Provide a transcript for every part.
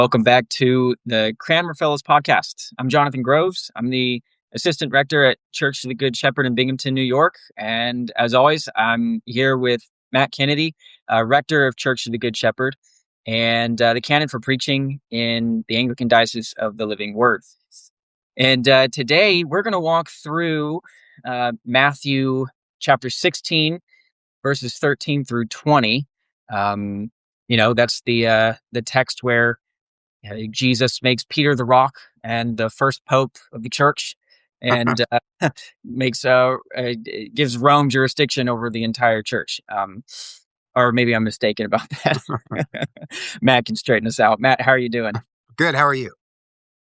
Welcome back to the Cranmer Fellows podcast. I'm Jonathan Groves. I'm the assistant rector at Church of the Good Shepherd in Binghamton, New York. And as always, I'm here with Matt Kennedy, rector of Church of the Good Shepherd, and the canon for preaching in the Anglican Diocese of the Living Word. And today we're going to walk through Matthew chapter 16, verses 13 through 20. That's the text where Jesus makes Peter the rock and the first pope of the church, and gives Rome jurisdiction over the entire church. Or maybe I'm mistaken about that. Matt can straighten us out. Matt, how are you doing? Good. How are you?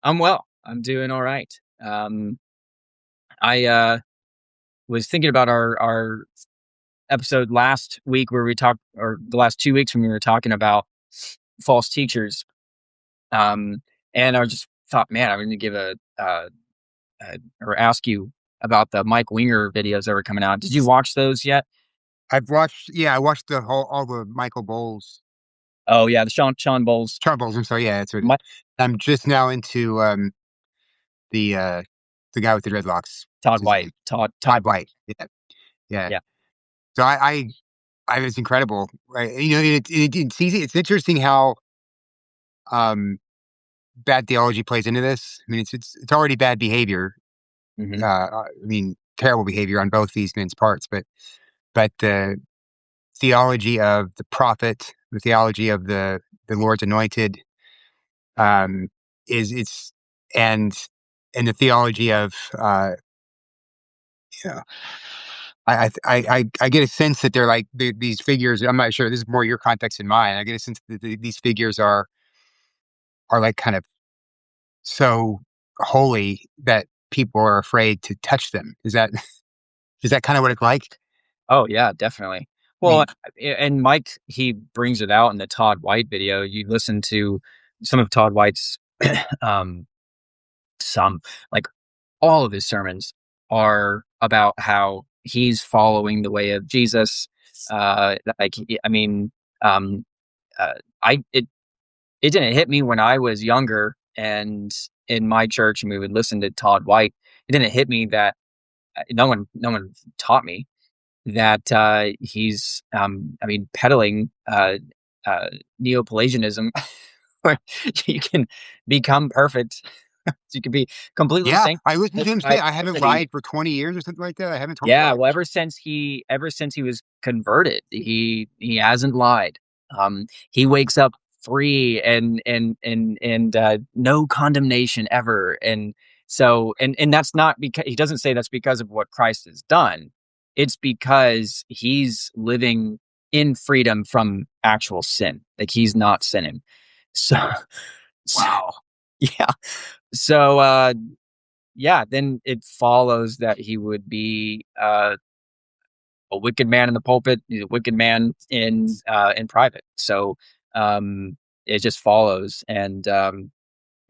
I'm well. I'm doing all right. I was thinking about our episode last week where we talked, or the last 2 weeks when we were talking about false teachers. And I just thought, man, I'm going to give or ask you about the Mike Winger videos that were coming out. Did you watch those yet? I watched all the Michael Bowles. Oh yeah, the Sean Bowles. Sean Bowles, I'm sorry. Yeah, that's what I'm just now into the guy with the dreadlocks. Todd White. Todd White. Yeah. Yeah. So I it's incredible, right? It's interesting how bad theology plays into this. I mean, it's already bad behavior. Mm-hmm. Terrible behavior on both these men's parts, but the theology of the prophet, the theology of the Lord's anointed, it's and the theology of I get a sense that they're like these figures. I'm not sure. This is more your context than mine. I get a sense that these figures are like kind of so holy that people are afraid to touch them. Is that kind of what it's like? Oh yeah, definitely. I Well, mean, and Mike, he brings it out in the Todd White video. You listen to some of Todd White's, some, like, all of his sermons are about how he's following the way of Jesus. Like, I mean, um, it didn't hit me when I was younger and in my church, and we would listen to Todd White. It didn't hit me that no one taught me that he's peddling neo-Pelagianism, where you can become perfect. You can be completely yeah, I sanctified. listened to him say, "I haven't lied for 20 years" or something like that. I haven't told a Yeah, lie. well, ever since he was converted, he hasn't lied. He wakes up free and no condemnation ever. And so, and that's not because he doesn't say that's because of what Christ has done. It's because he's living in freedom from actual sin. Like, he's not sinning. So, Wow. yeah. So, yeah, then it follows that he would be a wicked man in the pulpit. He's a wicked man in private. So it just follows. And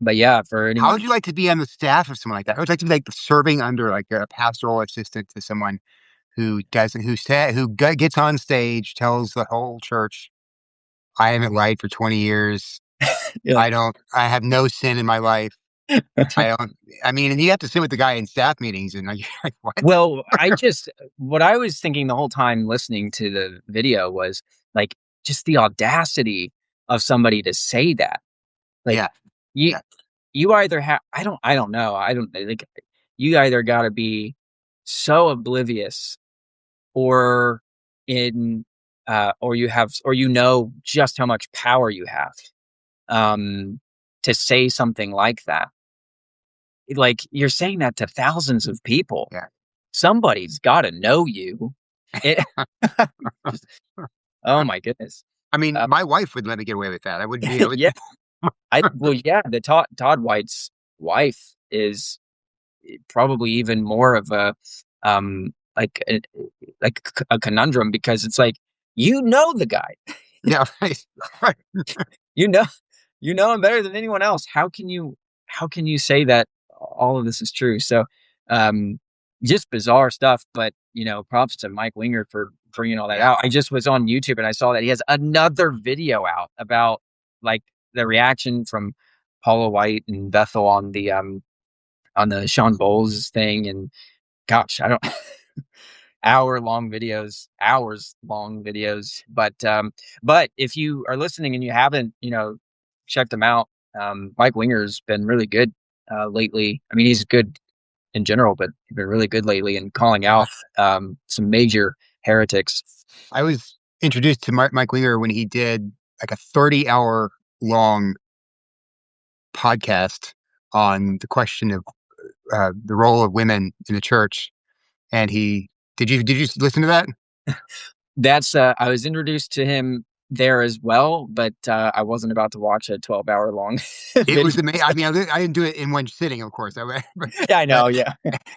but yeah, for How anyone, would you like to be on the staff of someone like that? How would you like to be like serving under like a pastoral assistant to someone who gets on stage, tells the whole church, "I haven't lied for 20 years. you're like, I have no sin in my life. I don't." I mean, and you have to sit with the guy in staff meetings, and like, what? well, what I was thinking the whole time listening to the video was, like, just the audacity of somebody to say that. Like, Yeah, you yeah, you either have, I don't know, I don't like, you either got to be so oblivious, or in or you have, or just how much power you have to say something like that. Like, you're saying that to thousands of people. yeah. Somebody's got to know you. It, oh my goodness. I mean, uh, my wife would let me get away with that. I wouldn't be able yeah, to. the Todd White's wife is probably even more of a like a conundrum, because it's like, the guy. Yeah, right. you know him better than anyone else. How can you say that all of this is true? So just bizarre stuff. But props to Mike Winger for bringing all that Yeah. out. I just was on YouTube and I saw that he has another video out about, like, the reaction from Paula White and Bethel on the Sean Bowles thing, and gosh, I don't hours long videos. But if you are listening and you haven't, checked them out, Mike Winger's been really good lately. I mean, he's good in general, but he's been really good lately in calling Yeah. out some major heretics. I was introduced to Mike Winger when he did like a 30-hour long podcast on the question of the role of women in the church. And he did you listen to that? That's I was introduced to him there as well, but I wasn't about to watch a 12-hour long It video. was amazing. I mean, I didn't do it in one sitting, of course, Yeah, I but know. Yeah.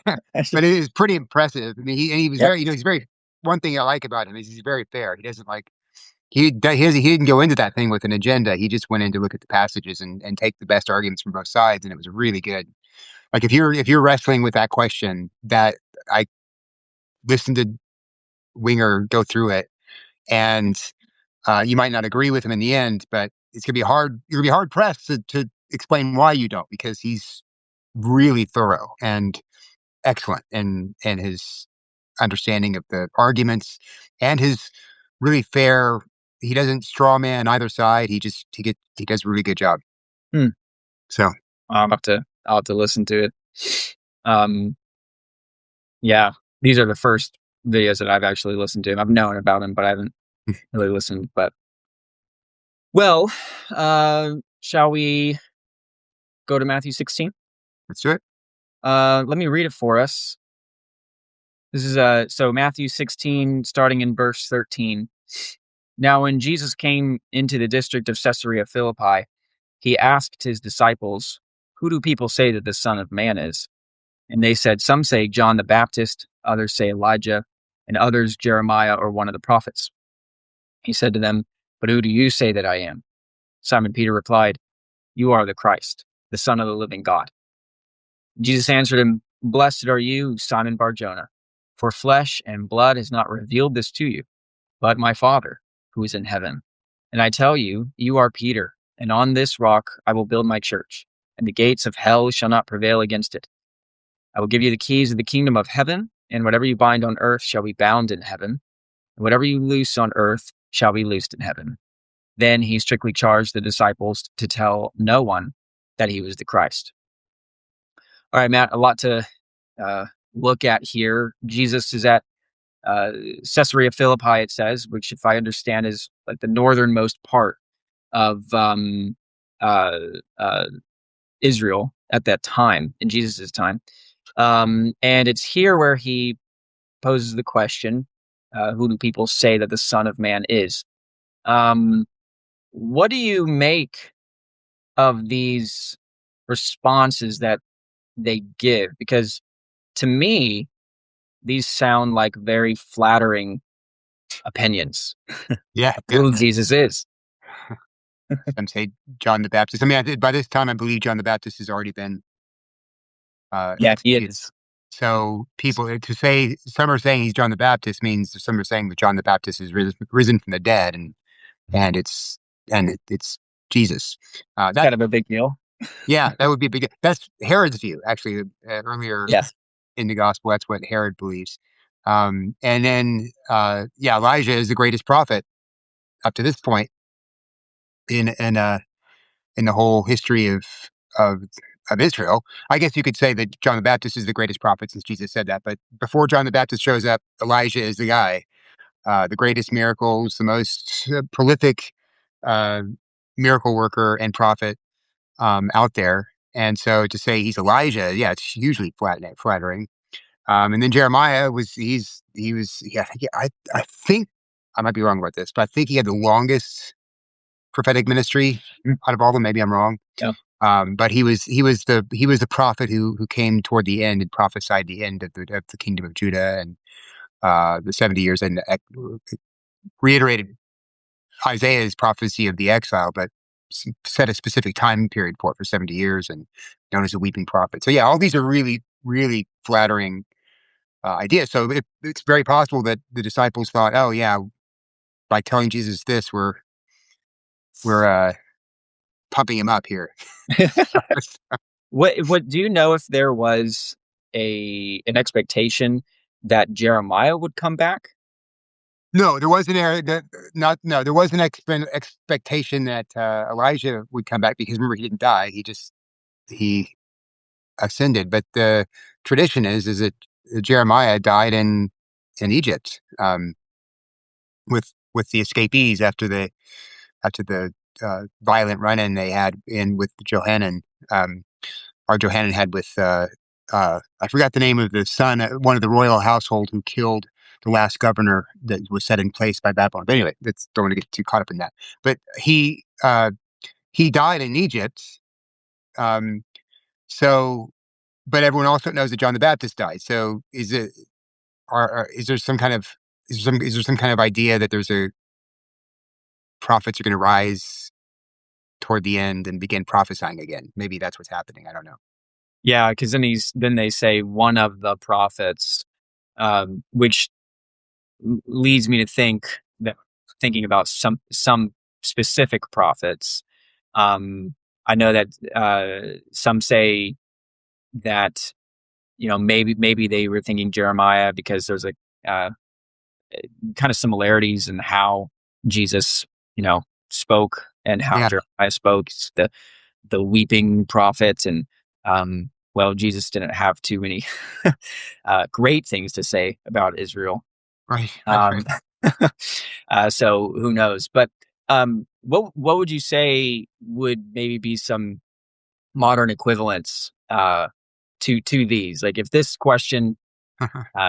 but it is pretty impressive. I mean, he was Yep. very, he's very. One thing I like about him is he's very fair. He doesn't like he didn't go into that thing with an agenda. He just went in to look at the passages and take the best arguments from both sides, and it was really good. Like if you're wrestling with that question, that I listened to Winger go through it, and you might not agree with him in the end, but it's gonna be hard. You're gonna be hard pressed to explain why you don't, because he's really thorough and excellent in his understanding of the arguments and his really fair. He doesn't straw man either side. He does a really good job. Hmm. So I'll have to listen to it. Um, yeah, these are the first videos that I've actually listened to. I've known about him, but I haven't really listened. But well, shall we go to Matthew 16? let's do it. Let me read it for us. This is so Matthew 16, starting in verse 13. Now, when Jesus came into the district of Caesarea Philippi, he asked his disciples, "Who do people say that the Son of Man is?" And they said, "Some say John the Baptist, others say Elijah, and others Jeremiah or one of the prophets." He said to them, "But who do you say that I am?" Simon Peter replied, "You are the Christ, the Son of the living God." Jesus answered him, "Blessed are you, Simon Barjona, for flesh and blood has not revealed this to you, but my Father who is in heaven. And I tell you, you are Peter, and on this rock I will build my church, and the gates of hell shall not prevail against it. I will give you the keys of the kingdom of heaven, and whatever you bind on earth shall be bound in heaven, and whatever you loose on earth shall be loosed in heaven." Then he strictly charged the disciples to tell no one that he was the Christ. All right, Matt, a lot to uh, look at here. Jesus is at uh, Caesarea Philippi, it says, which, if I understand, is like the northernmost part of uh, uh, Israel at that time, in Jesus' time. And it's here where he poses the question, who do people say that the Son of Man is? Um, what do you make of these responses that they give? Because to me, these sound like very flattering opinions Yeah, of yeah. who Jesus is. Some say John the Baptist. I mean, by this time, I believe John the Baptist has already been Yeah, he executed. is. So people to say some are saying he's John the Baptist means some are saying that John the Baptist is risen from the dead, and it's Jesus. It's That kind of a big deal. Yeah, that would be a big. That's Herod's view, actually. Earlier Yes. in the gospel, that's what Herod believes. And then, yeah, Elijah is the greatest prophet up to this point in in uh, in the whole history of of Israel. I guess you could say that John the Baptist is the greatest prophet since Jesus said that. But before John the Baptist shows up, Elijah is the guy. The greatest miracles, the most prolific uh, miracle worker and prophet out there. And so to say he's Elijah, yeah, it's hugely flattering. And then Jeremiah yeah, I think I might be wrong about this, but I think he had the longest prophetic ministry Mm, out of all of them. Maybe I'm wrong. yeah. But he was the prophet who came toward the end and prophesied the end of the kingdom of Judah and the 70 years, and reiterated Isaiah's prophecy of the exile, but set a specific time period for it for 70 years, and known as the weeping prophet. So yeah, all these are really, really flattering ideas. So it's very possible that the disciples thought, oh yeah, by telling Jesus this, we're pumping him up here. What do you know if there was a an expectation that Jeremiah would come back? No, there was an area that not no, there was an expectation that Elijah would come back because remember he didn't die. He ascended. But the tradition is that Jeremiah died in Egypt with the escapees after the violent run-in they had in with Johanan. Um, or Johanan had with I forgot the name of the son, one of the royal household who killed the last governor that was set in place by Babylon. But anyway, that's don't want to get too caught up in that. But he died in Egypt. Um, so, but everyone also knows that John the Baptist died. So, is there some kind of is there some kind of idea that there's a prophets are going to rise toward the end and begin prophesying again? Maybe that's what's happening. I don't know. Yeah, because then they say one of the prophets, which leads me to thinking about some specific prophets. I know that some say that maybe they were thinking Jeremiah because there's a uh, kind of similarities in how Jesus spoke and how Yeah, Jeremiah spoke. It's the weeping prophet, and well, Jesus didn't have too many great things to say about Israel. right, right, Um, right. so who knows? But what would you say would maybe be some modern equivalents to these? Like if this question,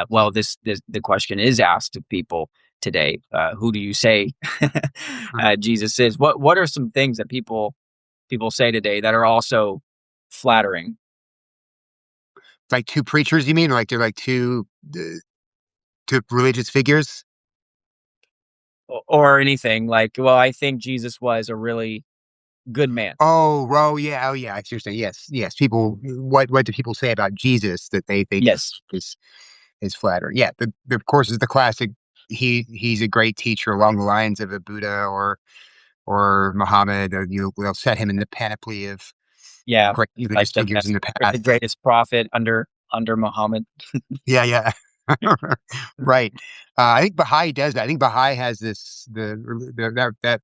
well, this the question is asked of people today. Who do you say Jesus is? What are some things that people say today that are also flattering, Like two preachers, you mean? Like they're like two religious figures? or anything like? Well, I think Jesus was a really good man. Oh yeah. I see what you're saying. Yes, yes. People, what do people say about Jesus that they Yes, is flattering? Yeah, of course is the classic. He's a great teacher along the lines of a Buddha or Muhammad. Or, they'll set him in the panoply of yeah, great he's like religious the figures in best, the the past. greatest prophet under Muhammad. Yeah, yeah. Right. I think Baha'i does that. I think Baha'i has that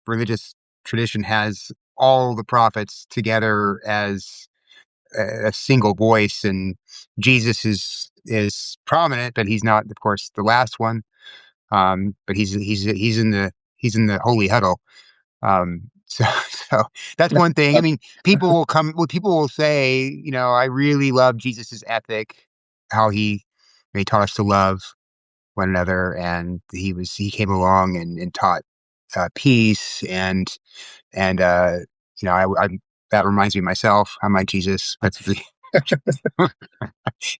religious tradition has all the prophets together as a single voice, and Jesus is prominent, but he's not, of course, the last one. But he's in the holy huddle. So so that's one thing. I mean, people will say, I really love Jesus's ethic, how he taught us to love one another, and he came along and taught peace and I that reminds me of myself. I'm like Jesus. That's the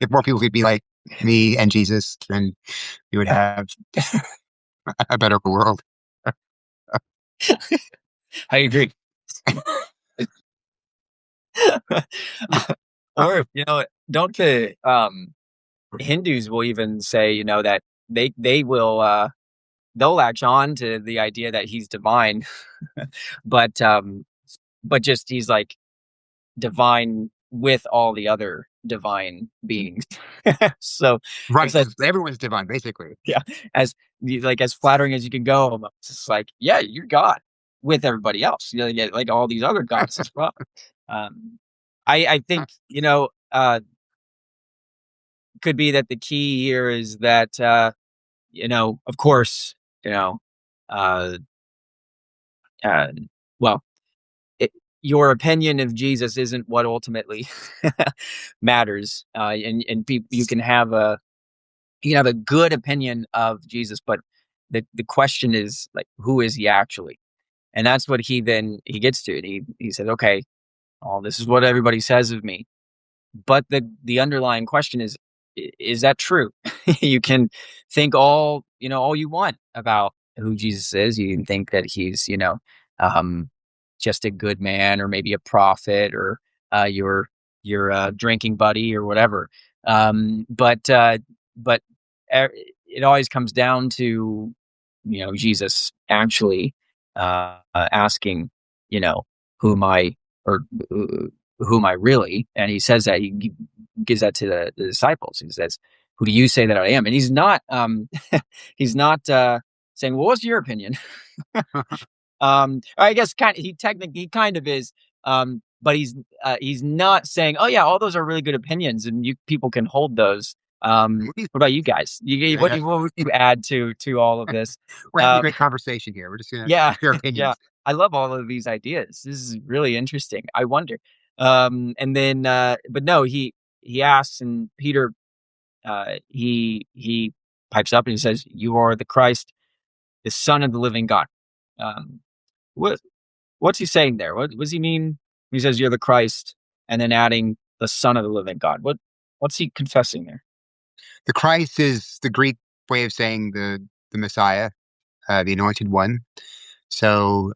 if more people could be like me and Jesus, then we would have a better world. I agree. Or don't the Hindus will even say that they will they'll latch on to the idea that he's divine, but just he's like divine with all the other divine beings. So Right, it's like, because everyone's divine, basically. yeah, as like as flattering as you can go. Almost. It's like, yeah, you're God with everybody else. Yeah, like all these other gods as well. Um, I think could be that the key here is that of course, you know, uh, uh, well, it, your opinion of Jesus isn't what ultimately matters, and you can have a good opinion of Jesus, but the question is like, who is he actually? And that's what he gets to. He said, okay, oh, this is what everybody says of me. But the underlying question is that true? You can think all you want about who Jesus is. You can think that he's, um, just a good man or maybe a prophet or your drinking buddy or whatever. But it always comes down to Jesus actually asking, you know. who am I, or who am I really? And he says that he gives that to the disciples. He says, "Who do you say that I am?" And he's not he's not saying, "Well, what's your opinion?" I guess he kind of is, but he's not saying, "Oh yeah, all those are really good opinions, and you people can hold those." What about you guys? Yeah, What would you add to all of this? we're having a Uh, great conversation here. We're just gonna yeah, share yeah, opinions. I love all of these ideas. This is really interesting. I wonder, and then, but no, he asks, and Peter, he pipes up and he says, "You are the Christ, the Son of the living God." Um, what What's he saying there? What does he mean when he says you're the Christ and then adding the Son of the living God? What's he confessing there? The Christ is the Greek way of saying the Messiah, the Anointed One. So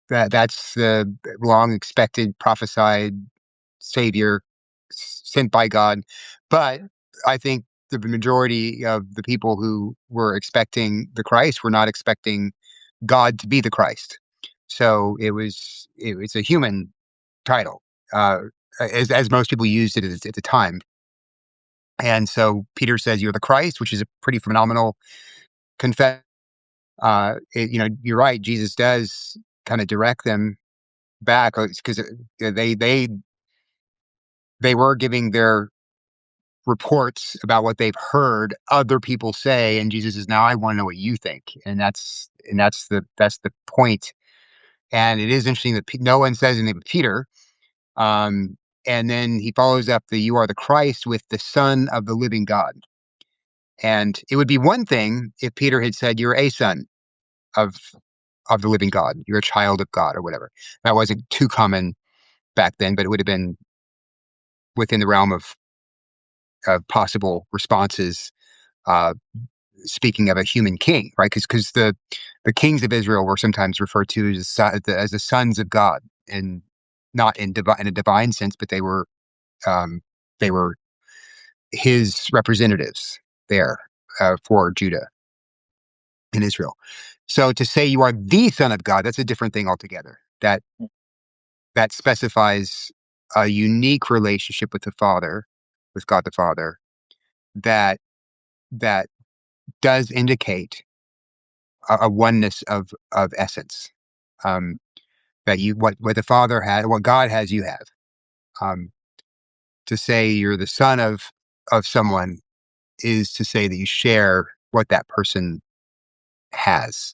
that's the long expected, prophesied Savior sent by God. But I think the majority of the people who were expecting the Christ were not expecting God to be the Christ. So it was a human title, uh, as most people used it at the time. And so Peter says, "You're the Christ," which is a pretty phenomenal confession. You're right. Jesus does kind of direct them back because they were giving their reports about what they've heard other people say, and Jesus is now, I want to know what you think, and that's the point. And it is interesting that no one says anything but Peter. Um, and then he follows up the "You are the Christ" with the Son of the living God. And it would be one thing if Peter had said, "You're a son of the living God. You're a child of God," or whatever. That wasn't too common back then, but it would have been within the realm of possible responses. Uh, Speaking of a human king, right? Because the kings of Israel were sometimes referred to as the sons of God, and not in a divine sense, but um, they were his representatives there for Judah and Israel. So to say you are the Son of God, that's a different thing altogether. That specifies a unique relationship with the Father, with God the Father, that that does indicate a oneness of essence. Um, that you what the Father had, what God has, you have. Um, to say you're the son of someone is to say that you share what that person has.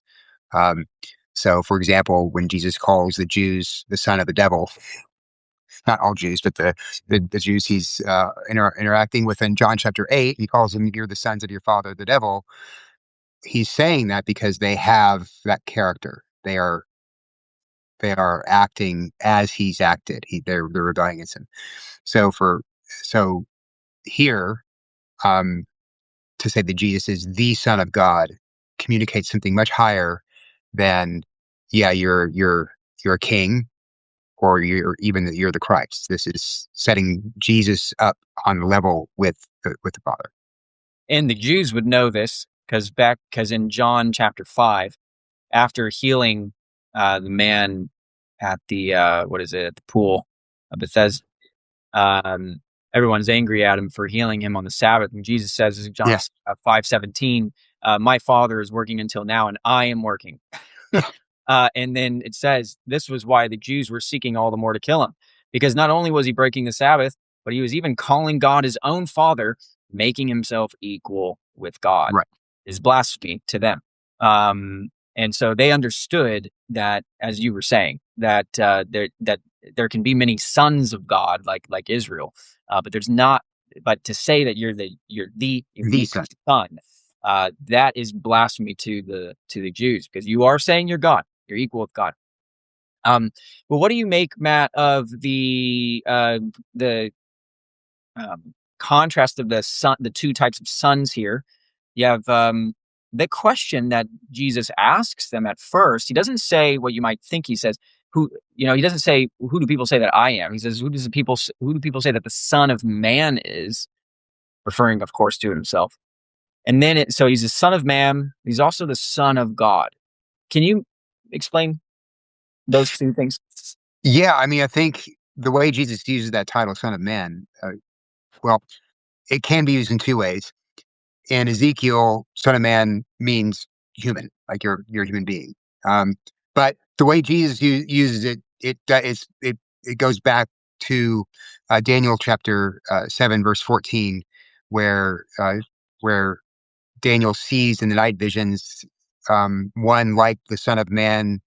Um, so, for example, when Jesus calls the Jews the son of the devil, not all Jews, but the Jews he's interacting with in John chapter 8, he calls them, "You're the sons of your father, the devil." He's saying that because they have that character. They are acting as he's acted. They're rebelling against him. So so here, um, to say that Jesus is the Son of God communicates something much higher than, yeah, you're a king, or you're even that you're the Christ. This is setting Jesus up on level with the Father. And the Jews would know this because in John chapter 5, after healing the man at the what is it, at the pool of Bethesda, um, everyone's angry at him for healing him on the Sabbath, and Jesus says, this is John Yeah, 5:17, "My Father is working until now, and I am working." yeah, And then it says this was why the Jews were seeking all the more to kill him, because not only was he breaking the Sabbath, but he was even calling God his own Father, making himself equal with God. right. Is blasphemy to them. And so they understood that, as you were saying, that there can be many sons of God, like Israel, but there's not. But to say that you're the The unique Son. son, that is blasphemy to the Jews, because you are saying you're God, you're equal with God. Um, but what do you make, Matt, of the contrast of the two types of sons here? You have the question that Jesus asks them at first. He doesn't say what you might think. He says, "Who?" He doesn't say, "Who do people say that I am?" He says, Who do people say that the Son of Man is?" Referring, of course, to himself. And then so he's the Son of Man. He's also the Son of God. Can you explain? those two things? Yeah, I mean, I think the way Jesus uses that title, Son of Man, well, it can be used in two ways. In Ezekiel, Son of Man means human, like you're a human being. Um, but the way Jesus uses it, it goes back to Daniel chapter 7, verse 14, where where Daniel sees in the night visions one like the Son of Man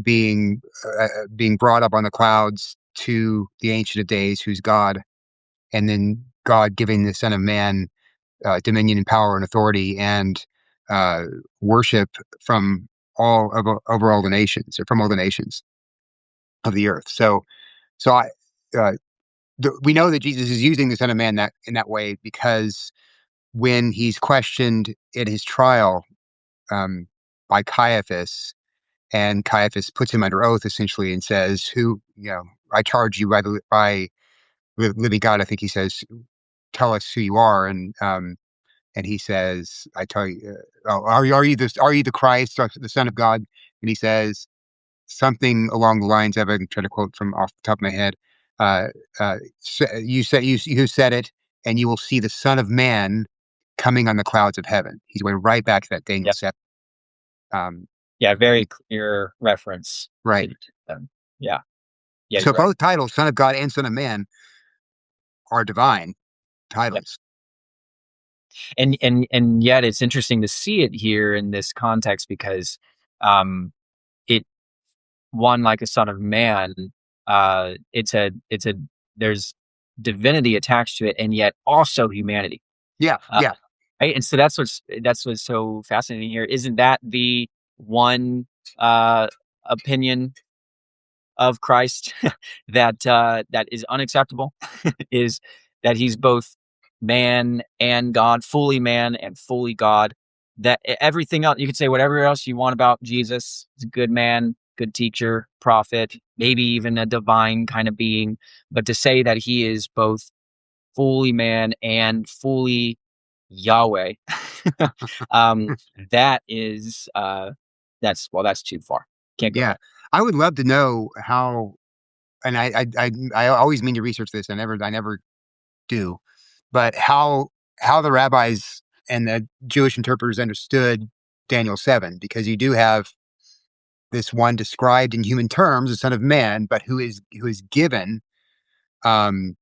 being brought up on the clouds to the Ancient of Days, who's God, and then God giving the Son of Man dominion and power and authority and uh, worship from over all the nations or from all the nations of the earth. So uh, we know that Jesus is using the Son of Man that in that way because when he's questioned in his trial um, by Caiaphas, and Caiaphas puts him under oath essentially and says, "Who, I charge you by the living God." I think he says, "Tell us who you are." And he says, "I tell you, are you the Christ, the Son of God?" And he says something along the lines of, I'm trying to quote from off the top of my head. Uh, you said it, and you will see the Son of Man coming on the clouds of heaven. He's going right back to that Daniel Yep. 7. Um, Yeah, very clear reference right. to them. Yeah. Yeah, So you're right. both titles, Son of God and Son of Man, are divine Yep. titles. And yet it's interesting to see it here in this context because um it one like a son of man, it's a there's divinity attached to it and yet also humanity. Yeah, Uh, yeah. right? And so that's what's so fascinating here. Isn't that the one opinion of Christ that is unacceptable is that he's both man and God, fully man and fully God. That everything else you could say whatever else you want about Jesus, he's a good man, good teacher, prophet, maybe even a divine kind of being, but to say that he is both fully man and fully Yahweh, um, that is that's too far. Can't go Yeah. there. I would love to know how, and I always mean to research this. I never do, but how the rabbis and the Jewish interpreters understood Daniel 7, because you do have this one described in human terms, the Son of Man, but who is given um,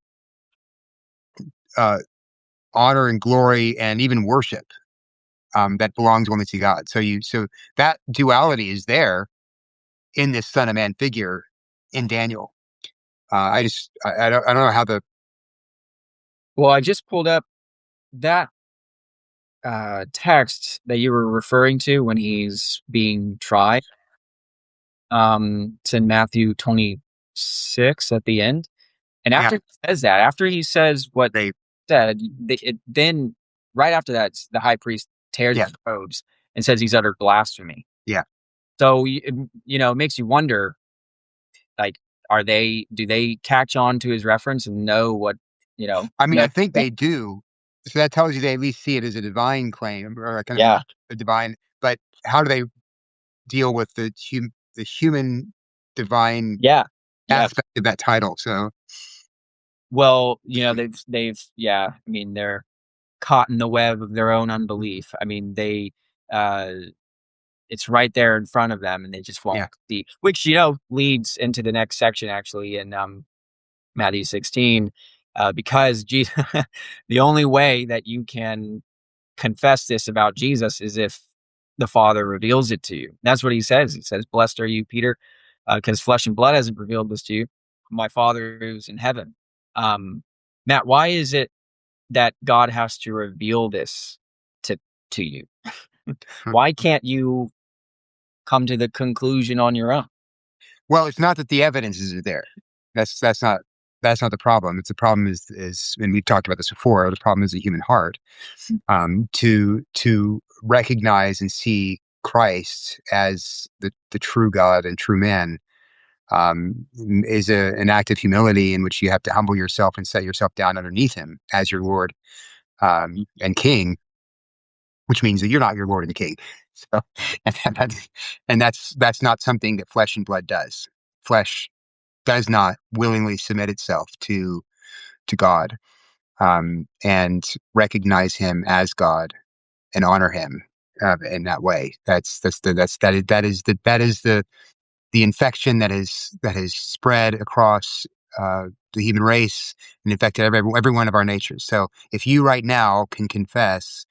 uh, honor and glory and even worship that belongs only to God. So that duality is there in this Son of Man figure in Daniel. I don't know how the Well, I just pulled up that text that you were referring to when he's being tried. It's in Matthew 26 at the end. And yeah after he says that, after he says what they said, then right after that, the high priest tears yeah his robes and says he's uttered blasphemy. yeah. So, it makes you wonder, like, do they catch on to his reference and know what, I mean, know? I think they do. So that tells you they at least see it as a divine claim or a kind of Yeah. a divine. But how do they deal with the human divine Yeah. Yeah. aspect of that title? So Well, yeah, I mean, they're caught in the web of their own unbelief. I mean, uh, it's right there in front of them and they just won't yeah, see, which, leads into the next section actually in Matthew 16, because Jesus, the only way that you can confess this about Jesus is if the Father reveals it to you. That's what he says. He says, "Blessed are you, Peter, because flesh and blood hasn't revealed this to you. My Father who's in heaven." Um, Matt, why is it that God has to reveal this to to you? Why can't you come to the conclusion on your own? well, it's not that the evidences are there. That's not the problem. It's the problem is and we've talked about this before. The problem is the human heart. To recognize and see Christ as the true God and true man is an act of humility in which you have to humble yourself and set yourself down underneath him as your Lord and King. which means that you're not your Lord and King. So, that's that's not something that flesh and blood does. Flesh does not willingly submit itself to God, and recognize Him as God and honor Him in that way. That is the infection that is spread across the human race and infected every one of our natures. So, if you right now can confess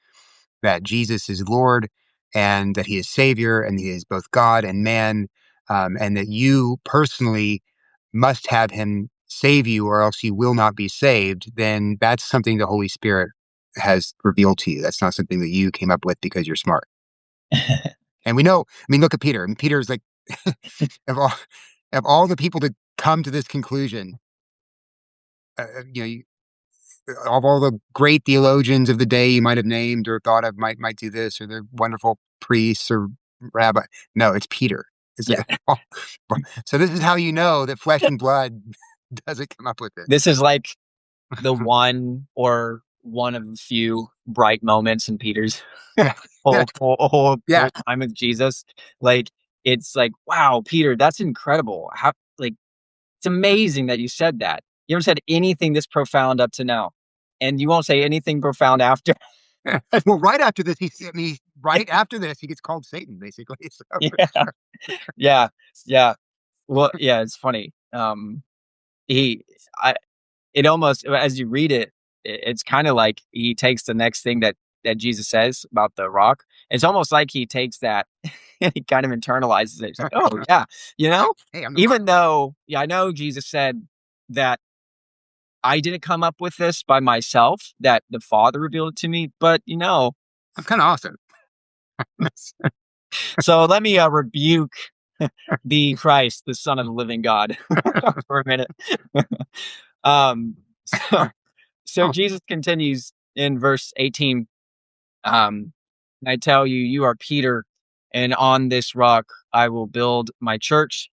that Jesus is Lord and that He is Savior and He is both God and man, and that you personally must have Him save you or else you will not be saved, then that's something the Holy Spirit has revealed to you. That's not something that you came up with because you're smart. And we know, I mean, look at Peter. I mean, Peter's like, of all, of all the people to come to this conclusion, you know, of all the great theologians of the day you might have named or thought of might do this, or the wonderful priests or rabbi. No, it's Peter. It's Yeah. like, so this is how you know that flesh and blood doesn't come up with it. This is like the one of a few bright moments in Peter's Yeah, yeah, whole yeah. time with Jesus. Like, it's like, wow, Peter, that's incredible. How, like, it's amazing that you said that. You haven't said anything this profound up to now, and you won't say anything profound after. Well, right after this, I mean, right after this, he gets called Satan, basically. So, Yeah, yeah, yeah. Well, yeah, it's funny. He, I, it almost as you read it, it's kind of like he takes the next thing that Jesus says about the rock. It's almost like he takes that and he kind of internalizes it. He's like, oh yeah, you know, hey, I'm the rock. even though yeah, I know Jesus said that I didn't come up with this by myself, that the Father revealed it to me, but I'm kind of awesome. so let me rebuke the Christ, the Son of the Living God, for a minute. So Jesus continues in verse 18. And I tell you, you are Peter, and on this rock I will build my church,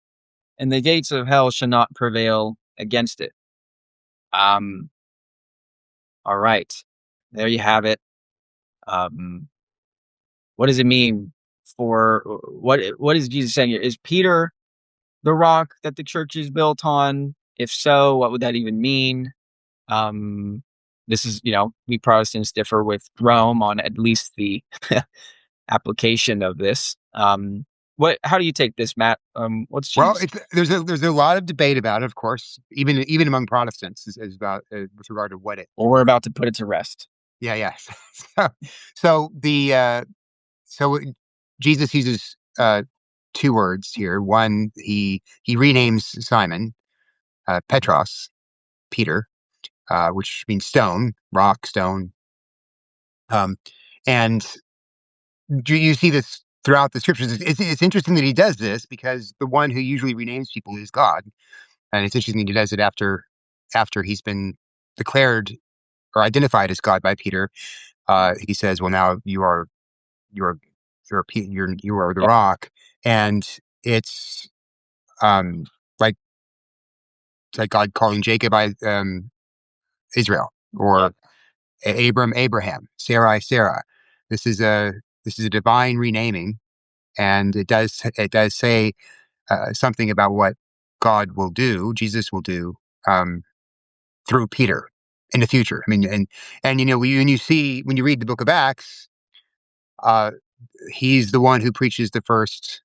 and the gates of hell shall not prevail against it. Um, all right, there you have it. Um, what does it mean for what is Jesus saying here? Is Peter the rock that the church is built on? If so, what would that even mean? Um, this is, we Protestants differ with Rome on at least the application of this. How do you take this, Matt? What's Well, Jesus? there's a lot of debate about it, of course, even among Protestants, is about with regard to what it. Well, we're about to put it to rest. Yeah, yeah. So, so the so Jesus uses two words here. One, he renames Simon Petros, Peter, which means stone, rock, stone. Um, and you see this throughout the scriptures. It's interesting that he does this because the one who usually renames people is God, and it's interesting that he does it after he's been declared or identified as God by Peter. He says, "Well, now you're you are the Yep. rock," and it's um like like God calling Jacob Israel, or Yep. Abram Abraham, Sarai Sarah. This is a this is a divine renaming, and it does say something about what God will do, Jesus will do um, through Peter in the future. I mean, and when you read the Book of Acts, uh, he's the one who preaches the first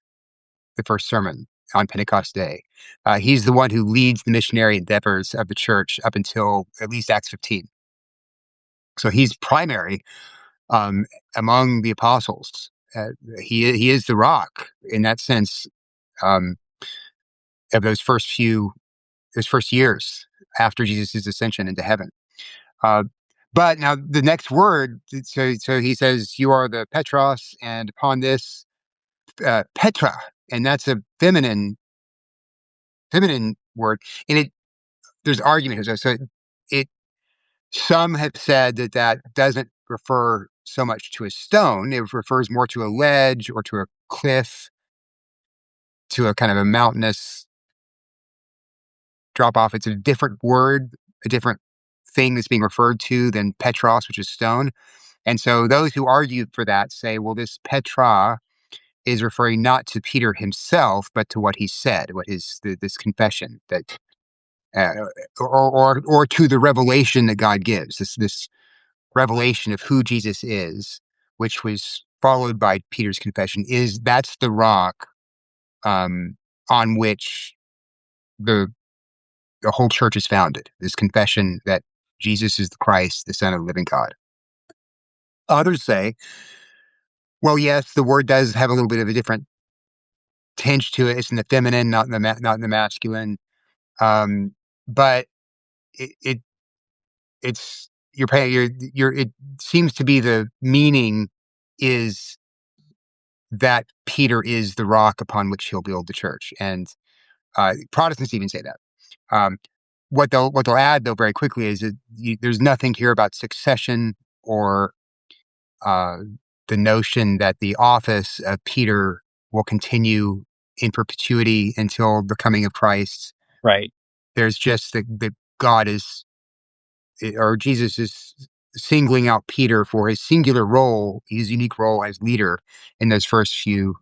sermon on Pentecost Day. He's the one who leads the missionary endeavors of the church up until at least Acts 15. So he's primary um, among the apostles. He is the rock in that sense, um, of those first years after Jesus' ascension into heaven. Uh, but now the next word, so he says, "You are the Petros, and upon this Petra," and that's a feminine word. And there's argument here. So it some have said that that doesn't refer so much to a stone; it refers more to a ledge or to a cliff, to a kind of a mountainous drop off. It's a different word, a different thing that's being referred to than Petros, which is stone. And so those who argue for that say, well, this Petra is referring not to Peter himself, but to what he said, this confession that, uh, or to the revelation that God gives, this revelation of who Jesus is, which was followed by Peter's confession, is that's the rock um, on which the the whole church is founded. This confession that Jesus is the Christ, the Son of the living God. Others say, well, yes, the word does have a little bit of a different tinge to it. It's in the feminine, not in the masculine. Um, but it it's you're paying you're it seems to be the meaning is that Peter is the rock upon which he'll build the church, and Protestants even say that. Um, what they'll add though very quickly is that there's nothing here about succession or uh, the notion that the office of Peter will continue in perpetuity until the coming of Christ. Right. There's just that God is, or Jesus is singling out Peter for his singular role, his unique role as leader in those first few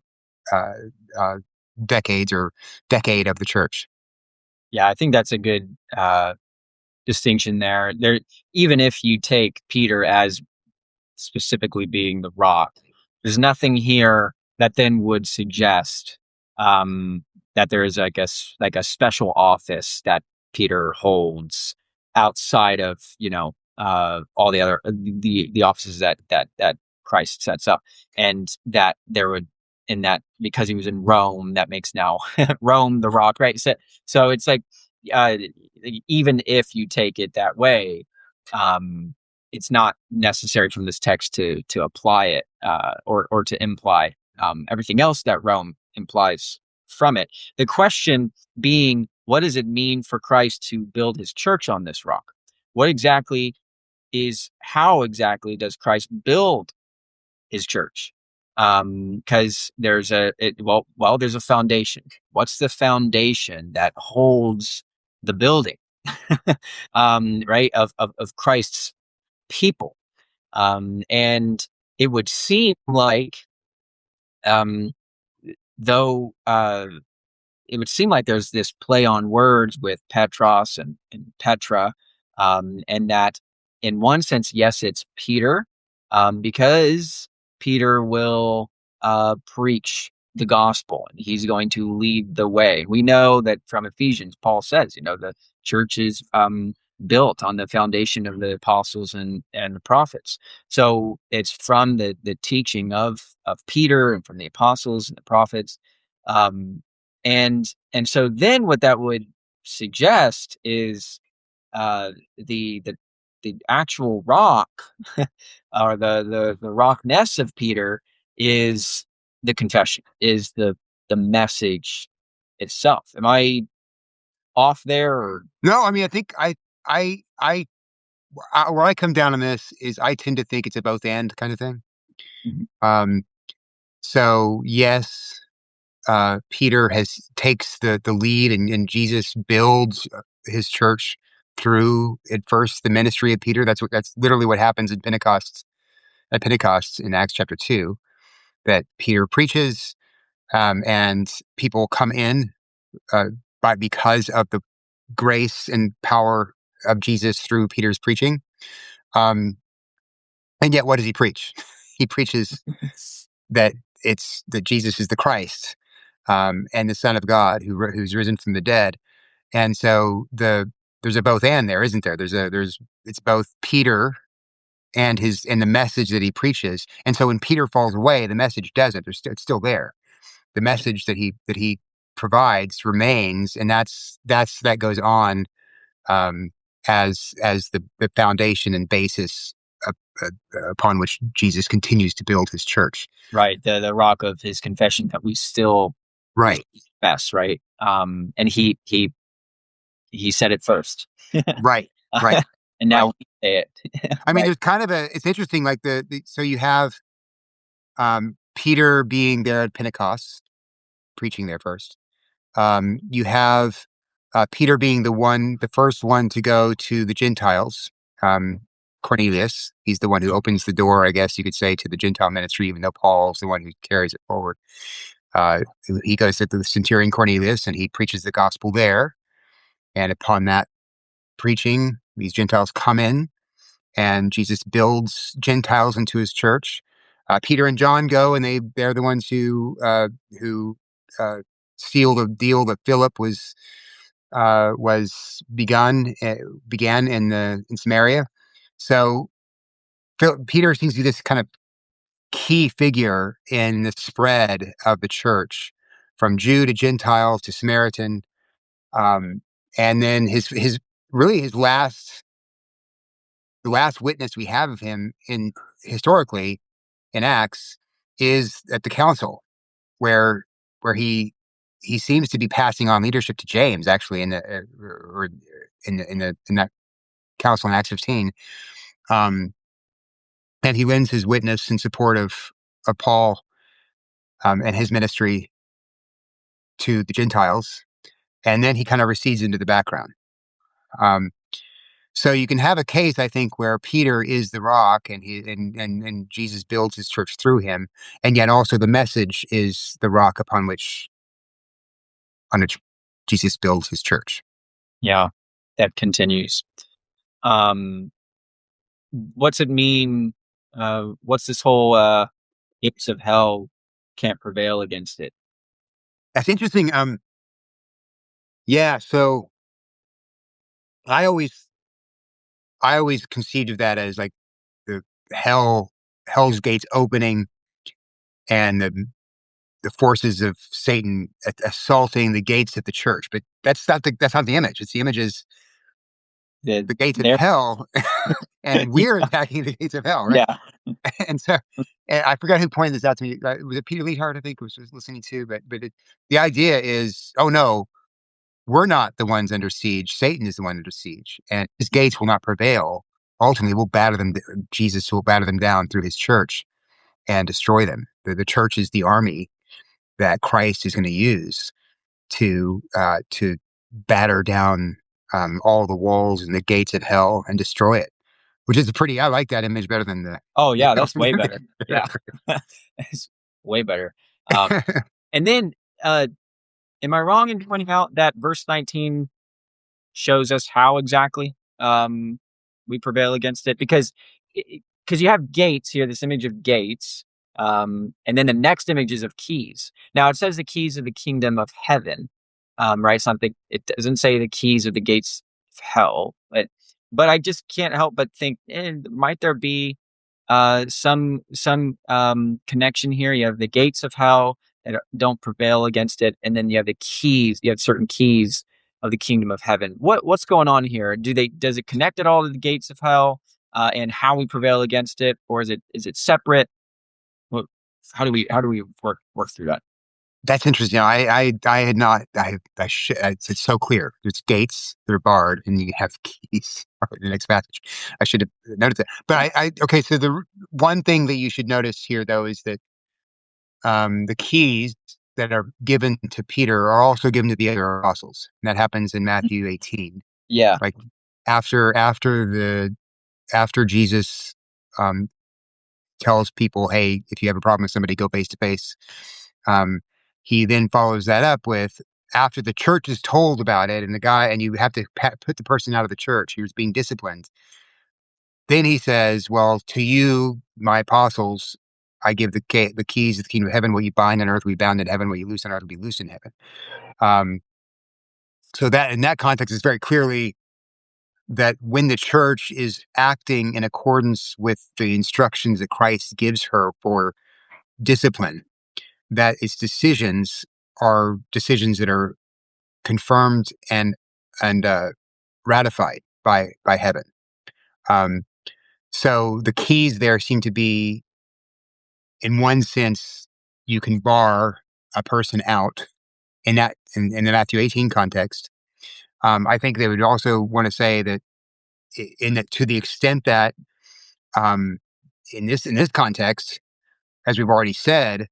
uh, uh, decades or decade of the church. Yeah, I think that's a good distinction there. There, even if you take Peter as specifically being the rock. There's nothing here that then would suggest um, that there is, I guess, like a special office that Peter holds outside of all the other the offices that Christ sets up, and that there would in that because he was in Rome, that makes now Rome the rock, right? So it's like uh, even if you take it that way, um, it's not necessary from this text to apply it or to imply everything else that Rome implies from it. The question being, what does it mean for Christ to build his church on this rock? How exactly does Christ build his church? Because there's a foundation. What's the foundation that holds the building? Right, of Christ's people. And it would seem like, um, though, it would seem like there's this play on words with Petros and Petra, and that in one sense, yes, it's Peter, because Peter will preach the gospel and he's going to lead the way. We know that from Ephesians, Paul says, the church is built on the foundation of the apostles and the prophets. So it's from the teaching of Peter and from the apostles and the prophets. Um, and so then what that would suggest is the actual rock or the rockness of Peter is the confession, is the message itself. Am I off there or No, I mean, I think where I come down on this is I tend to think it's a both and kind of thing. Mhm. Um, so yes, Peter takes the lead, and Jesus builds his church through at first the ministry of Peter. That's literally what happens at Pentecost in Acts chapter 2. That Peter preaches, and people come in uh, because of the grace and power of Jesus through Peter's preaching. Um, and yet, what does he preach? He preaches that that Jesus is the Christ, and the Son of God who's risen from the dead. And so there's a both and there, isn't there? It's both Peter and the message that he preaches. And so when Peter falls away, the message doesn't. It's still there. The message that he provides remains, and that goes on um, as the foundation and basis uh, upon which Jesus continues to build his church. right, the rock of his confession that we Right, confess, right? And he said it first. right, right, And now right. we say it. I mean, Right. there's kind of it's interesting, like so you have Peter being there at Pentecost, preaching there first. You have Peter being the first one to go to the Gentiles. Um, Cornelius. He's the one who opens the door, I guess you could say, to the Gentile ministry, even though Paul's the one who carries it forward. Uh, he goes to the centurion Cornelius and he preaches the gospel there. And upon that preaching, these Gentiles come in and Jesus builds Gentiles into his church. Peter and John go and they're the ones who uh, seal the deal that Philip was began in Samaria. So Peter seems to be this kind of key figure in the spread of the church from Jew to Gentile to Samaritan. Um, and then his really his last the last witness we have of him in historically in Acts is at the council where he seems to be passing on leadership to James actually in the or in that council in Acts 15. Um, and he lends his witness in support of Paul and his ministry to the Gentiles, and then he kind of recedes into the background. Um, so you can have a case, I think, where Peter is the rock, and and Jesus builds his church through him, and yet also the message is the rock on which Jesus builds his church. Yeah, that continues. Um, what's it mean? What's this whole gates of hell can't prevail against it? That's interesting. Yeah. So I always I always conceived of that as like the hell's gates opening and the forces of Satan assaulting the gates of the church. But that's not the image. It's the image is The the gates of there, hell, and we're attacking the gates of hell, right? yeah, And so, and I forgot who pointed this out to me. Was it Peter Leithart? I think was listening to, but the idea is, oh no, we're not the ones under siege. Satan is the one under siege, and his gates will not prevail. Ultimately, we'll batter them. Jesus will batter them down through his church and destroy them. The church is the army that Christ is going to use to batter down all the walls and the gates of hell and destroy it. Which is a pretty. I like that image better than the. oh You yeah, know, that's way better. Yeah, it's way better. And then, am I wrong in pointing out that verse 19 shows us how exactly we prevail against it? Because you have gates here, this image of gates, and then the next image is of keys. Now it says the keys of the kingdom of heaven, right? Something it doesn't say the keys of the gates of hell, but I just can't help but think, might there be some connection here? You have the gates of hell that don't prevail against it, and then you have the keys. You have certain keys of the kingdom of heaven. What's going on here? Does it connect at all to the gates of hell and how we prevail against it, or is it separate? What, how do we work through that? That's interesting. I had not. It's so clear. There's gates. They're barred, and you have keys. The next passage. I should have noticed that. But okay. So the one thing that you should notice here, though, is that the keys that are given to Peter are also given to the other apostles. And that happens in Matthew 18. Yeah, Like after Jesus um, tells people, "Hey, if you have a problem with somebody, go face to face." He then follows that up with after the church is told about it, and you have to put the person out of the church. He was being disciplined. Then he says, "Well, to you, my apostles, I give the keys of the kingdom of heaven. What you bind on earth, we bound in heaven. What you loose on earth, will be loose in heaven." Um, so that in that context is very clearly that when the church is acting in accordance with the instructions that Christ gives her for discipline, that its decisions are decisions that are confirmed and ratified by heaven. Um, so the keys there seem to be, in one sense, you can bar a person out in the Matthew 18 context. I think they would also want to say that in that to the extent that um, in this context, as we've already said,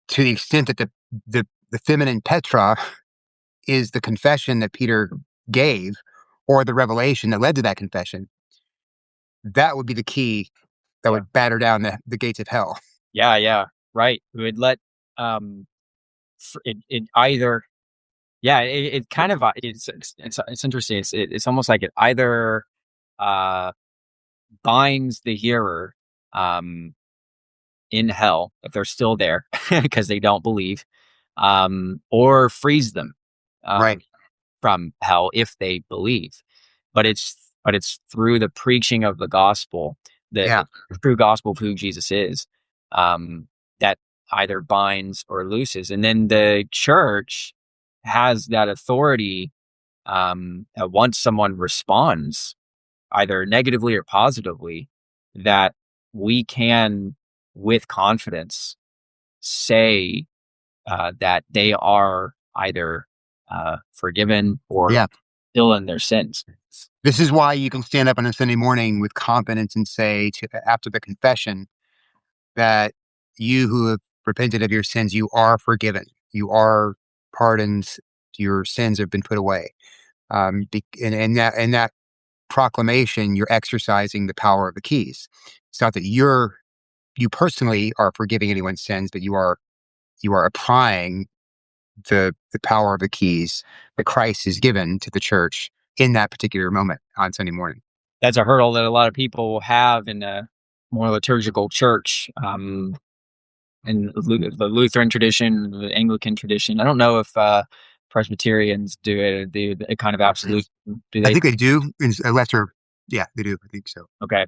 to the extent that the feminine Petra is the confession that Peter gave, or the revelation that led to that confession, that would be the key that Yeah. would batter down the gates of hell. Yeah, yeah. Right. It would let um it either yeah, it kind of it's interesting. It's almost like it either uh binds the hearer um in hell if they're still there because they don't believe, or frees them Right. um from hell if they believe. But it's through the preaching of the gospel, Yeah. the true gospel of who Jesus is, um, that either binds or looses. And then the church has that authority, once someone responds, either negatively or positively, that we can, with confidence, say that they are either forgiven or Yeah. still in their sins. This is why you can stand up on a Sunday morning with confidence and say after the confession that you who have repented of your sins, you are forgiven. You are pardoned. Your sins have been put away. And that proclamation, you're exercising the power of the keys. It's not that you personally are forgiving anyone's sins, but you are applying the power of the keys that Christ has given to the church in that particular moment on Sunday morning. That's a hurdle that a lot of people have in a more liturgical church, in the Lutheran tradition, the Anglican tradition. I don't know if Presbyterians do it. Do a kind of absolute? Do I they? think they do in a lesser. Yeah, they do. I think so. Okay.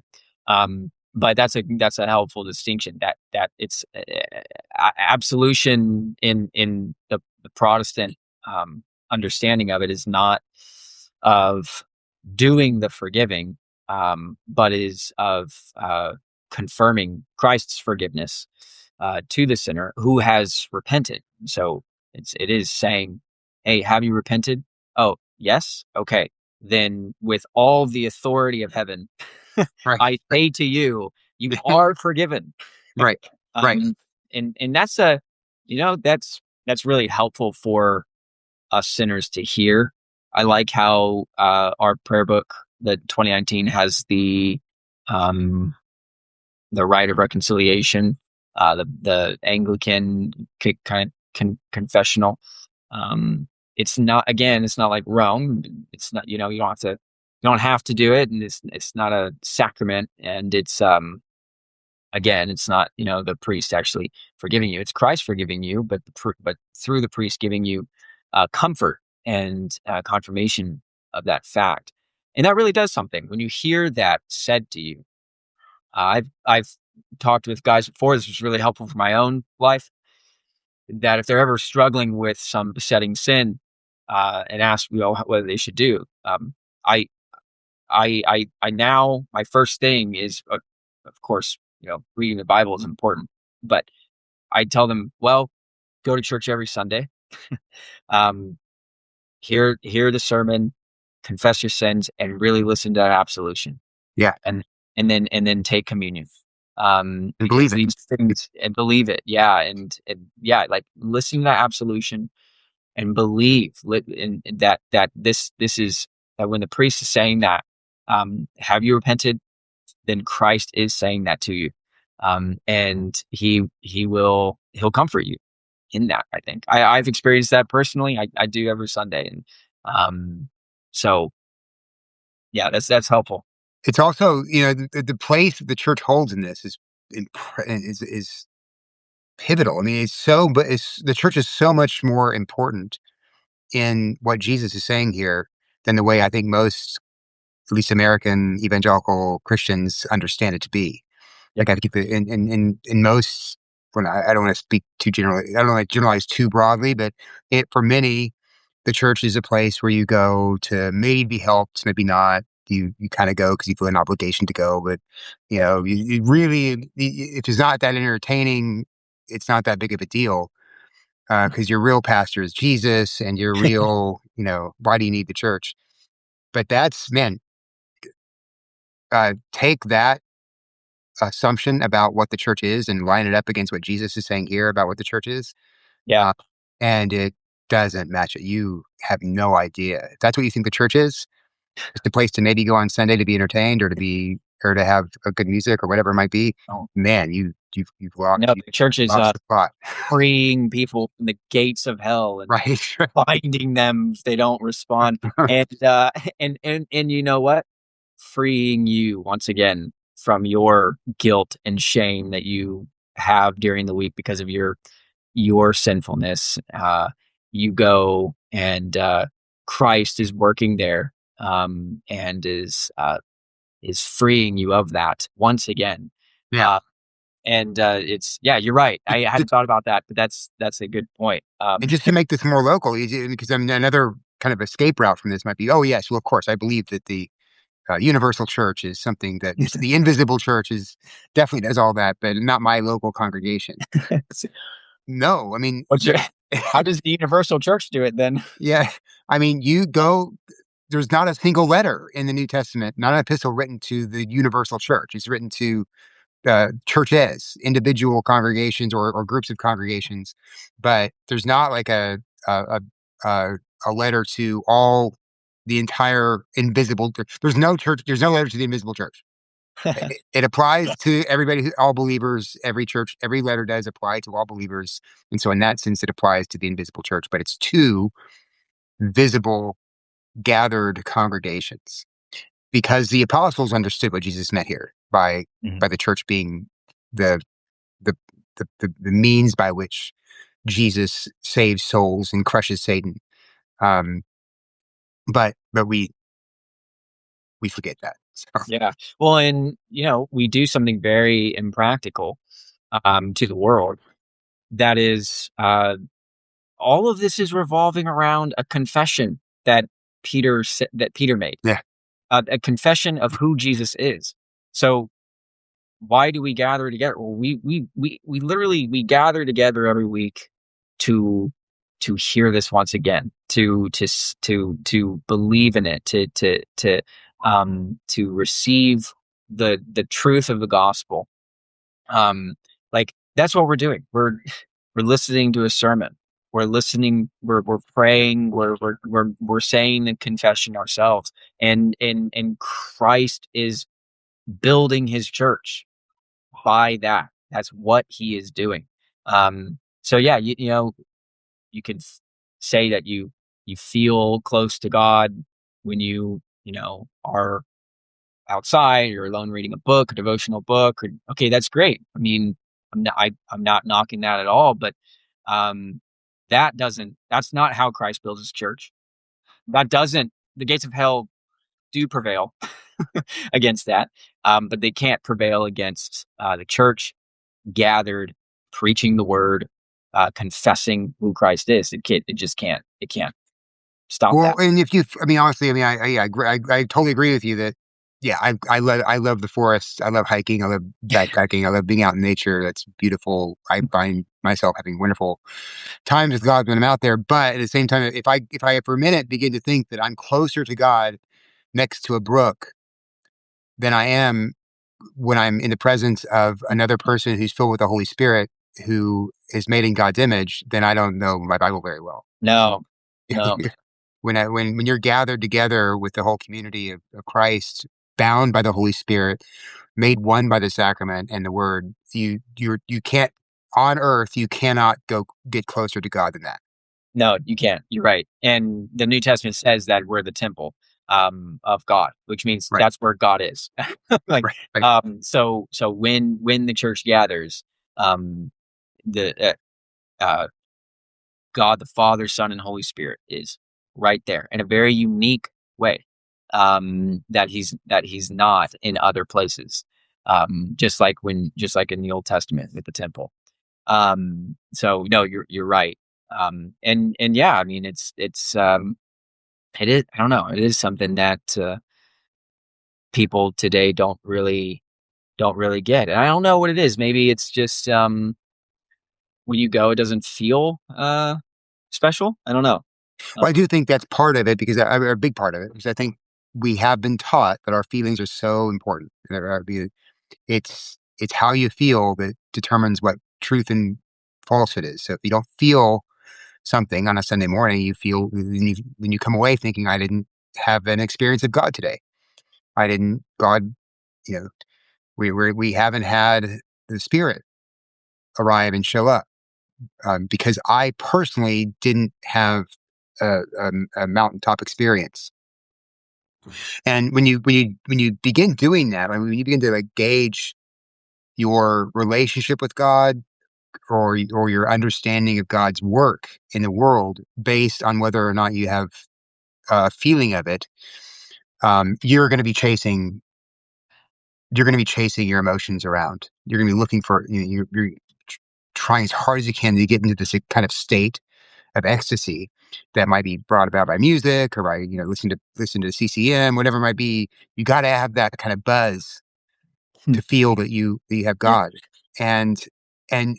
But that's a helpful distinction that it's absolution in the Protestant understanding of it is not of doing the forgiving, but is of confirming Christ's forgiveness to the sinner who has repented. So it is saying, "Hey, have you repented? Oh, yes. Okay, then with all the authority of heaven, Right. I say to you, you are forgiven." Right. Right. um, and that's really helpful for us sinners to hear. I like how our prayer book, the 2019, has the rite of reconciliation, the Anglican kind of confessional. It's not like Rome. It's not, you don't have to do it, and it's not a sacrament, and it's not, the priest actually forgiving you. It's Christ forgiving you, but through the priest giving you comfort and confirmation of that fact. And that really does something when you hear that said to you. I've talked with guys before. This was really helpful for my own life. That if they're ever struggling with some besetting sin, and ask what they should do, I I now my first thing is, of course, reading the Bible is important, but I tell them, well, go to church every Sunday, um, hear the sermon, confess your sins, and really listen to that absolution, Yeah. and and then take communion, And because believe it. these things, and believe it, yeah, and yeah, like listen to that absolution and believe in that this is that when the priest is saying that, have you repented? Then Christ is saying that to you, and he'll comfort you in that. I think I've experienced that personally. I do every Sunday, and so yeah, that's helpful. It's also, the place that the church holds in this is pivotal. I mean, but the church is so much more important in what Jesus is saying here than the way I think most, at least American evangelical Christians, understand it to be. Yep. Like I think in most, when I don't want to speak too generally, I don't want to generalize too broadly, but for many, the church is a place where you go to maybe be helped, maybe not. You kind of go because you feel an obligation to go, but you really, if it's not that entertaining, it's not that big of a deal because your real pastor is Jesus, and your real, why do you need the church? But man, take that assumption about what the church is and line it up against what Jesus is saying here about what the church is, Yeah. uh, and it doesn't match it. You have no idea. If that's what you think the church is, it's a place to maybe go on Sunday to be entertained or to be or to have a good music or whatever it might be, Oh, man, you've no, the church is lost the plot. freeing people from the gates of hell and Right. finding them if they don't respond. And and you know what? Freeing you once again from your guilt and shame that you have during the week because of your sinfulness. You go and Christ is working there, and is freeing you of that once again. Yeah. Uh, and it's yeah, you're right. I hadn't thought about that, but that's a good point. And just to make this more local, because I mean, another kind of escape route from this might be, oh yes, well of course I believe that the universal church is something that is the invisible church is definitely does all that, but not my local congregation. No, I mean, What's your how does the universal church do it then? yeah, I mean, you go. There's not a single letter in the New Testament, not an epistle written to the universal church. It's written to churches, individual congregations or groups of congregations, but there's not like a a, a letter to all the entire invisible. There's no church. There's no letter to the invisible church. It applies to everybody, all believers. Every church, every letter does apply to all believers, and so in that sense, it applies to the invisible church. But it's to visible, gathered congregations because the apostles understood what Jesus meant here Mhm. by the church being the the the means by which Jesus saves souls and crushes Satan. Um, but we forget that. So Yeah. Well, and we do something very impractical to the world. That is, all of this is revolving around a confession that Peter made, yeah. a confession of who Jesus is. So why do we gather together? Well, we literally we gather together every week to hear this once again, to believe in it, to receive the truth of the gospel. Like that's what we're doing. We're listening to a sermon. We're listening. We're praying. We're saying the confession ourselves, and Christ is building His church by that. That's what He is doing. So yeah, you could say that you feel close to God when you are outside, you're alone reading a book, a devotional book, or okay, that's great. I mean, I'm not knocking that at all, but um, that's not how Christ builds His church. That doesn't the gates of hell do prevail against that, but they can't prevail against the church gathered, preaching the word, confessing who Christ is. It just can't. It can't stop Well, that. and if you, I mean, honestly, I mean, I agree. I totally agree with you that, yeah, I love the forest. I love hiking. I love backpacking. I love being out in nature. That's beautiful. I find myself having wonderful times with God when I'm out there. But at the same time, if I for a minute begin to think that I'm closer to God next to a brook than I am when I'm in the presence of another person who's filled with the Holy Spirit who is made in God's image, then I don't know my Bible very well. No, no, When you're gathered together with the whole community of Christ, bound by the Holy Spirit, made one by the sacrament and the Word, you can't on earth you cannot go get closer to God than that. no. You can't. You're right. And the New Testament says that we're the temple of God, which means Right, that's where God is. Like, right, right. so when the church gathers, um, the God, the Father, Son, and Holy Spirit is right there in a very unique way, that he's not in other places. Just like in the Old Testament with the temple. So no, you're right. And yeah, I mean it is. I don't know. It is something that people today don't really get. And I don't know what it is. Maybe it's just when you go, it doesn't feel special. I don't know. Well, I do think that's part of it because a big part of it because I think we have been taught that our feelings are so important. It's how you feel that determines what truth and falsehood is. So if you don't feel something on a Sunday morning, you feel when you come away thinking, I didn't have an experience of God today. I didn't. God You know, we haven't had the Spirit arrive and show up, because I personally didn't have a mountaintop experience. And when you begin doing that, I mean, when you begin to like gauge your relationship with God, or your understanding of God's work in the world based on whether or not you have a feeling of it, you're going to be chasing your emotions around. You're going to be looking for, you're trying as hard as you can to get into this kind of state of ecstasy that might be brought about by music or by, listen to CCM, whatever it might be. You got to have that kind of buzz Hmm. to feel that you have Yeah. God. And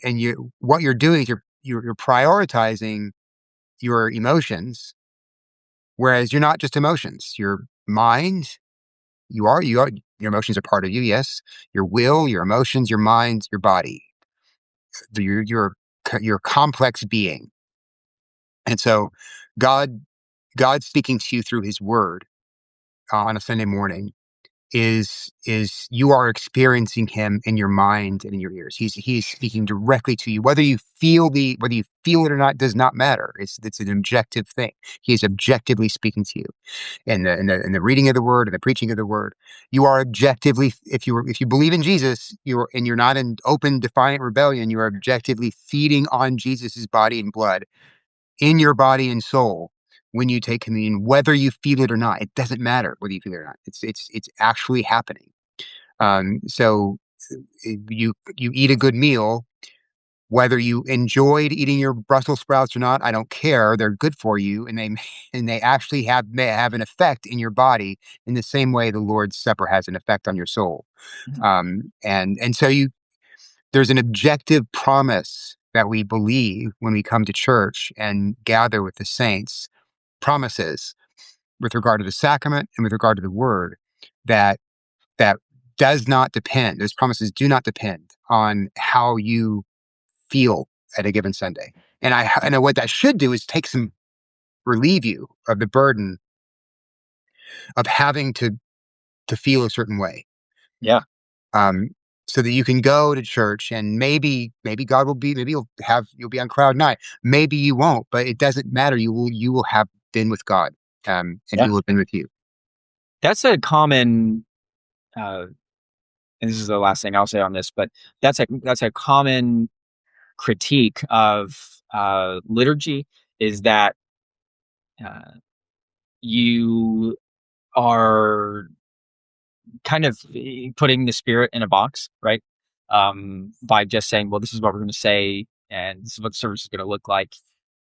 you what you're doing is you're prioritizing your emotions, whereas you're not just emotions. Your mind, you are your emotions are part of you, yes. Your will, your emotions, your mind, your body. Your complex being. And so God God speaking to you through his word on a Sunday morning is you are experiencing him in your mind and in your ears. He's speaking directly to you. Whether you feel it or not does not matter. It's an objective thing. He is objectively speaking to you in the reading of the word and the preaching of the word. You are objectively, if you believe in Jesus, you're not in open defiant rebellion. You are objectively feeding on Jesus's body and blood in your body and soul when you take communion, whether you feel it or not. It doesn't matter whether you feel it or not. It's actually happening. So you eat a good meal, whether you enjoyed eating your Brussels sprouts or not. I don't care. They're good for you, and they actually may have an effect in your body in the same way the Lord's Supper has an effect on your soul. And so there's an objective promise that we believe when we come to church and gather with the saints, promises with regard to the sacrament and with regard to the word, that that does not depend. Those promises do not depend on how you feel at a given Sunday. And I know what that should do is relieve you of the burden of having to feel a certain way. Yeah. Um, so that you can go to church and maybe God will be, maybe you'll be on crowd night. Maybe you won't, but it doesn't matter. You will have been with God, and Yeah. he will have been with you. That's a common, uh, and this is the last thing I'll say on this, but that's a common critique of liturgy, is that uh, you are kind of putting the spirit in a box, right? By just saying, well, this is what we're going to say, and this is what service is going to look like.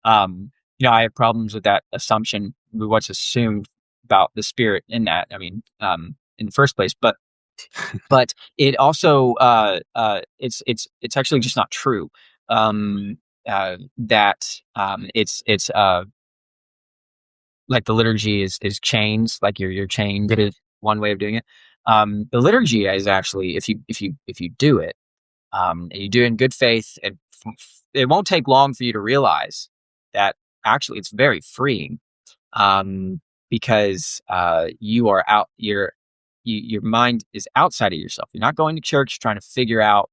I have problems with that assumption, with what's assumed about the spirit in that. I mean, in the first place, but it also it's actually just not true. That it's like the liturgy is chains, like you're chained to one way of doing it. The liturgy is actually, if you do it, and you do it in good faith, and it won't take long for you to realize that actually it's very freeing, um, because you are out. Your mind is outside of yourself. You're not going to church trying to figure out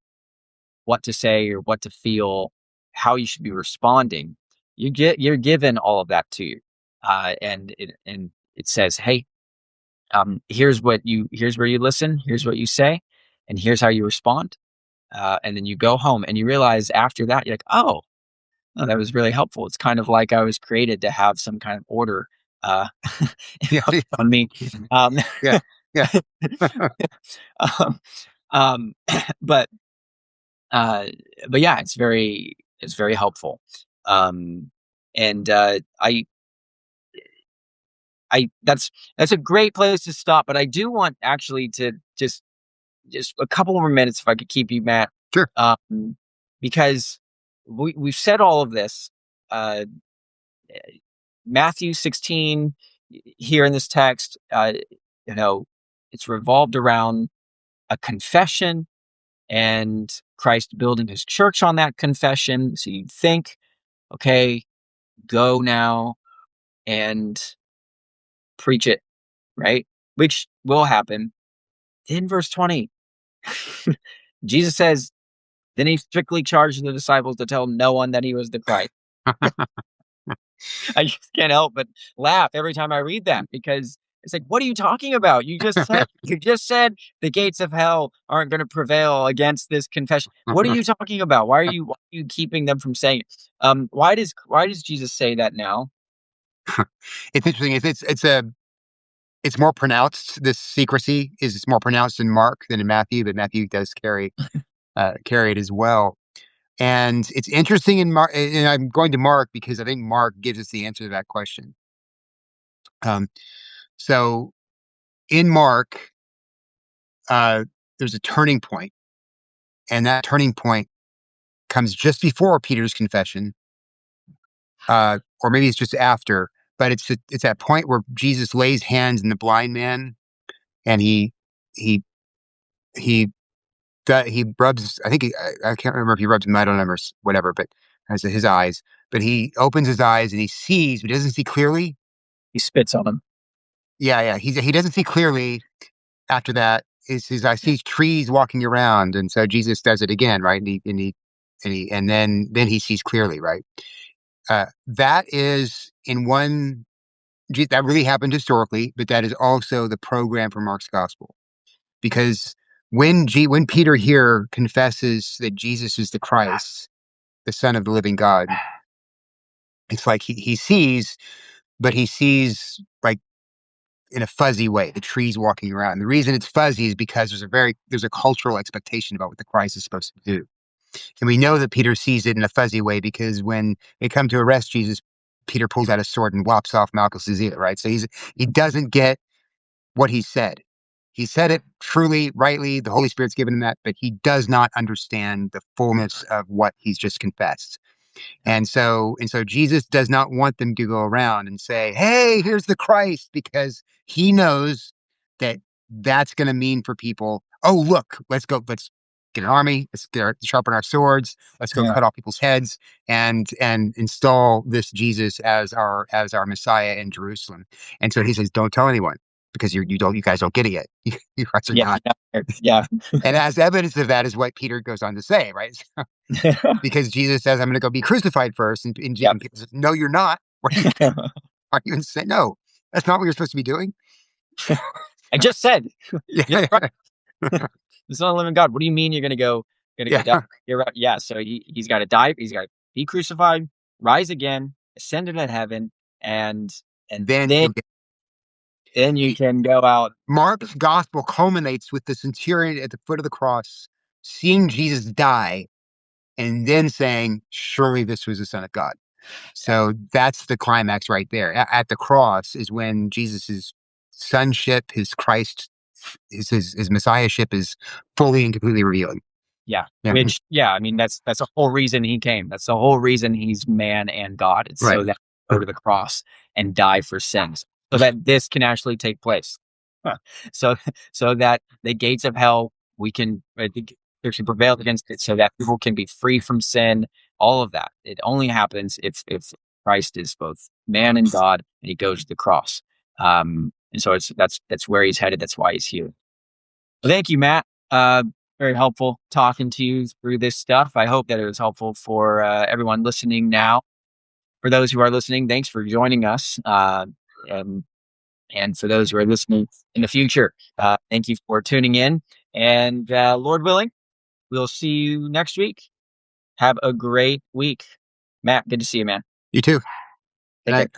what to say or what to feel, how you should be responding. You're given all of that to you, and it says, hey, here's where you listen, here's what you say, and here's how you respond. And then you go home and you realize after that, you're like, oh, that was really helpful. It's kind of like I was created to have some kind of order uh, Yeah, imposed on me. Um, yeah, yeah. um, um, but uh, but yeah, it's very helpful. Um, and I that's a great place to stop. But I do want actually to just a couple more minutes, if I could keep you, Matt, Sure. um, because we've said all of this. Uh, Matthew 16 here in this text, you know, it's revolved around a confession and Christ building his church on that confession. So you'd think, okay, go now and preach it, right? Which will happen. in verse 20, Jesus says, then he strictly charged the disciples to tell no one that he was the Christ. I just can't help but laugh every time I read that because it's like, what are you talking about? You just said the gates of hell aren't going to prevail against this confession. What are you talking about? Why are you keeping them from saying it? Why does Jesus say that now? It's interesting. It's more pronounced. This secrecy is more pronounced in Mark than in Matthew, but Matthew does carry it as well. And it's interesting in Mark, and I'm going to Mark because I think Mark gives us the answer to that question. Um, so in Mark, there's a turning point, and that turning point comes just before Peter's confession, or maybe it's just after. But it's that point where Jesus lays hands on the blind man, and he he he rubs. I can't remember if he rubs mud on him or whatever, but as his eyes. But he opens his eyes and he sees, but he doesn't see clearly. He spits on him. Yeah, yeah. He doesn't see clearly after that. I see trees walking around, and so Jesus does it again, right? And then he sees clearly, right? That is in one. That really happened historically, but that is also the program for Mark's gospel. Because when Peter here confesses that Jesus is the Christ, the Son of the living God, it's like he sees, but he sees like in a fuzzy way, the trees walking around. And the reason it's fuzzy is because there's a cultural expectation about what the Christ is supposed to do. And we know that Peter sees it in a fuzzy way because when they come to arrest Jesus, Peter pulls out a sword and lops off Malchus's ear, right? So he doesn't get what he said. He said it truly, rightly. The Holy Spirit's given him that, but he does not understand the fullness of what he's just confessed. And so Jesus does not want them to go around and say, "Hey, here's the Christ," because he knows that that's going to mean for people, "Oh, look, let's go, let's get an army, sharpen our swords, let's go Yeah. cut off people's heads and install this Jesus as our Messiah in Jerusalem." And so he says, "Don't tell anyone because you guys don't get it yet. You guys are Yeah. not." Yeah. And as evidence of that is what Peter goes on to say, right? Because Jesus says, "I'm going to go be crucified first," Yep. and people say, "No, you're not. What are you going to say? No, that's not what you're supposed to be doing." I just said you're Yeah, the the Son of the living God. What do you mean you're gonna go yeah. die? You're right. Yeah. So he's got to die. He's got to be crucified, rise again, ascend into heaven, and and Then then you'll get then you he, can go out. Mark's gospel culminates with the centurion at the foot of the cross, seeing Jesus die, and then saying, "Surely this was the Son of God." Yeah. So that's the climax right there. At the cross is when Jesus's sonship, his Christ, his messiahship is fully and completely revealed. Yeah. Yeah, Which, yeah, I mean, that's the whole reason he came. That's the whole reason he's man and God. It's right. so that he go to the cross and die for sins, so that this can actually take place. Huh. So, so that the gates of hell there can prevail against it, so that people can be free from sin. All of that. It only happens if Christ is both man and God, and he goes to the cross. And so that's where he's headed. That's why he's here. Well, thank you, Matt. Very helpful talking to you through this stuff. I hope that it was helpful for everyone listening now. For those who are listening, thanks for joining us. And, and for those who are listening in the future, thank you for tuning in. And Lord willing, we'll see you next week. Have a great week. Matt, good to see you, man. You too. Good Take care. night.